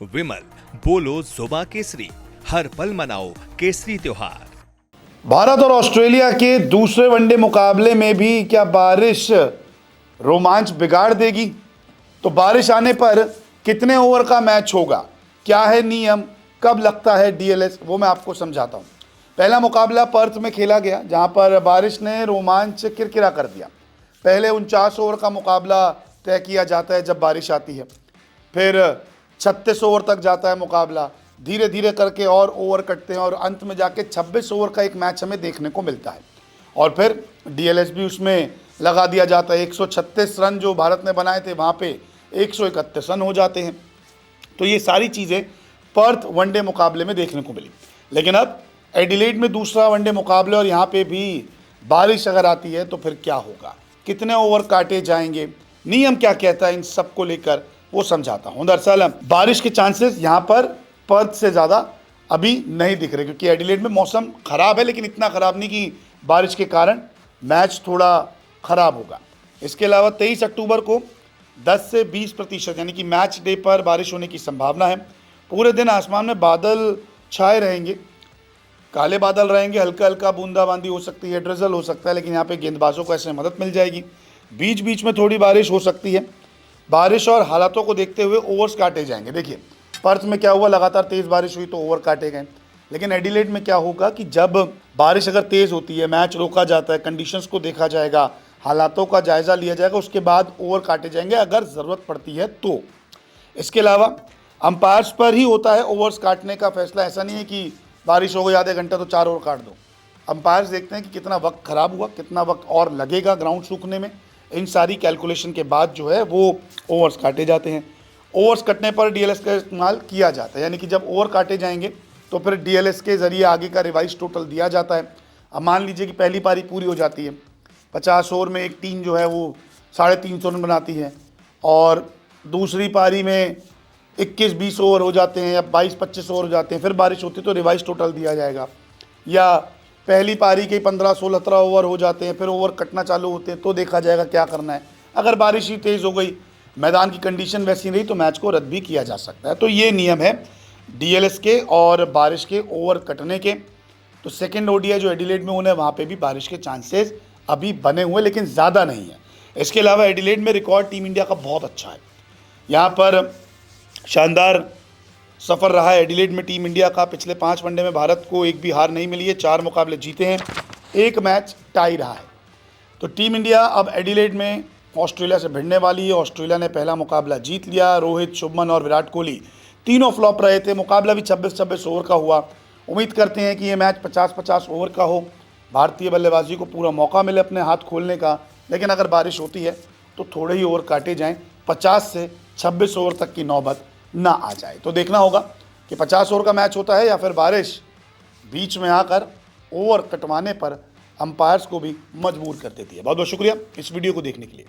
विमल बोलो जुबा केसरी, हर पल मनाओ केसरी त्योहार। भारत और ऑस्ट्रेलिया के दूसरे वनडे मुकाबले में भी क्या बारिश रोमांच बिगाड़ देगी? तो बारिश आने पर कितने ओवर का मैच होगा, क्या है नियम, कब लगता है डीएलएस, वो मैं आपको समझाता हूँ। पहला मुकाबला पर्थ में खेला गया जहाँ पर बारिश ने रोमांच किरकिरा कर दिया। पहले 49 ओवर का मुकाबला तय किया जाता है जब बारिश आती है, फिर 36 ओवर तक जाता है मुकाबला, धीरे धीरे करके और ओवर कटते हैं और अंत में जाके 26 ओवर का एक मैच हमें देखने को मिलता है। और फिर डीएलएस भी उसमें लगा दिया जाता है। 136 रन जो भारत ने बनाए थे वहाँ पे 131 रन हो जाते हैं। तो ये सारी चीज़ें पर्थ वनडे मुकाबले में देखने को मिली। लेकिन अब एडिलेड में दूसरा वनडे मुकाबले और यहाँ पे भी बारिश अगर आती है तो फिर क्या होगा, कितने ओवर काटे जाएंगे, नियम क्या कहता है, इन सब को लेकर वो समझाता हूँ। दरअसल बारिश के चांसेस यहाँ पर पर्थ से ज़्यादा अभी नहीं दिख रहे, क्योंकि एडिलेड में मौसम ख़राब है, लेकिन इतना ख़राब नहीं कि बारिश के कारण मैच थोड़ा ख़राब होगा। इसके अलावा 23 अक्टूबर को 10 से 20% यानी कि मैच डे पर बारिश होने की संभावना है। पूरे दिन आसमान में बादल छाए रहेंगे, काले बादल रहेंगे, हल्का हल्का बूंदाबांदी हो सकती है, ड्रिजल हो सकता है, लेकिन यहाँ पे गेंदबाजों को ऐसे मदद मिल जाएगी। बीच बीच में थोड़ी बारिश हो सकती है। बारिश और हालातों को देखते हुए ओवर्स काटे जाएंगे। देखिए पर्थ में क्या हुआ, लगातार तेज़ बारिश हुई तो ओवर काटे गए। लेकिन एडिलेड में क्या होगा कि जब बारिश अगर तेज़ होती है, मैच रोका जाता है, कंडीशंस को देखा जाएगा, हालातों का जायज़ा लिया जाएगा, उसके बाद ओवर काटे जाएंगे अगर ज़रूरत पड़ती है तो। इसके अलावा अंपायर्स पर ही होता है ओवर्स काटने का फैसला। ऐसा नहीं है कि बारिश हो गई आधे घंटा तो 4 ओवर काट दो। अंपायर्स देखते हैं कि कितना वक्त ख़राब हुआ, कितना वक्त और लगेगा ग्राउंड सूखने में। इन सारी कैलकुलेशन के बाद जो है वो ओवर्स काटे जाते हैं। ओवर्स कटने पर डीएलएस का इस्तेमाल किया जाता है, यानी कि जब ओवर काटे जाएंगे तो फिर डीएलएस के ज़रिए आगे का रिवाइज टोटल दिया जाता है। अब मान लीजिए कि पहली पारी पूरी हो जाती है, 50 ओवर में एक टीम जो है वो 350 रन बनाती है, और दूसरी पारी में 21-20 ओवर हो जाते हैं या 22-25 ओवर हो जाते हैं, फिर बारिश होती है तो रिवाइज टोटल दिया जाएगा। या पहली पारी के 15-16 ओवर हो जाते हैं, फिर ओवर कटना चालू होते हैं तो देखा जाएगा क्या करना है। अगर बारिश ही तेज़ हो गई, मैदान की कंडीशन वैसी रही तो मैच को रद्द भी किया जा सकता है। तो ये नियम है डीएलएस के और बारिश के ओवर कटने के। तो सेकेंड ओडीआई जो एडिलेड में होना है वहाँ पे भी बारिश के चांसेस अभी बने हुए, लेकिन ज़्यादा नहीं है। इसके अलावा एडिलेड में रिकॉर्ड टीम इंडिया का बहुत अच्छा है। यहाँ पर शानदार सफ़र रहा है एडिलेड में टीम इंडिया का। पिछले 5 वनडे में भारत को एक भी हार नहीं मिली है, 4 मुकाबले जीते हैं, 1 मैच टाई रहा है। तो टीम इंडिया अब एडिलेड में ऑस्ट्रेलिया से भिड़ने वाली है। ऑस्ट्रेलिया ने पहला मुकाबला जीत लिया। रोहित, शुभमन और विराट कोहली तीनों फ्लॉप रहे थे। मुकाबला भी 26-26 ओवर का हुआ। उम्मीद करते हैं कि ये मैच 50-50 ओवर का हो, भारतीय बल्लेबाजी को पूरा मौका मिले अपने हाथ खोलने का। लेकिन अगर बारिश होती है तो थोड़े ही ओवर काटे जाएँ, 50 से 26 ओवर तक की नौबत ना आ जाए। तो देखना होगा कि 50 ओवर का मैच होता है या फिर बारिश बीच में आकर ओवर कटवाने पर अंपायर्स को भी मजबूर कर देती है। बहुत बहुत शुक्रिया इस वीडियो को देखने के लिए।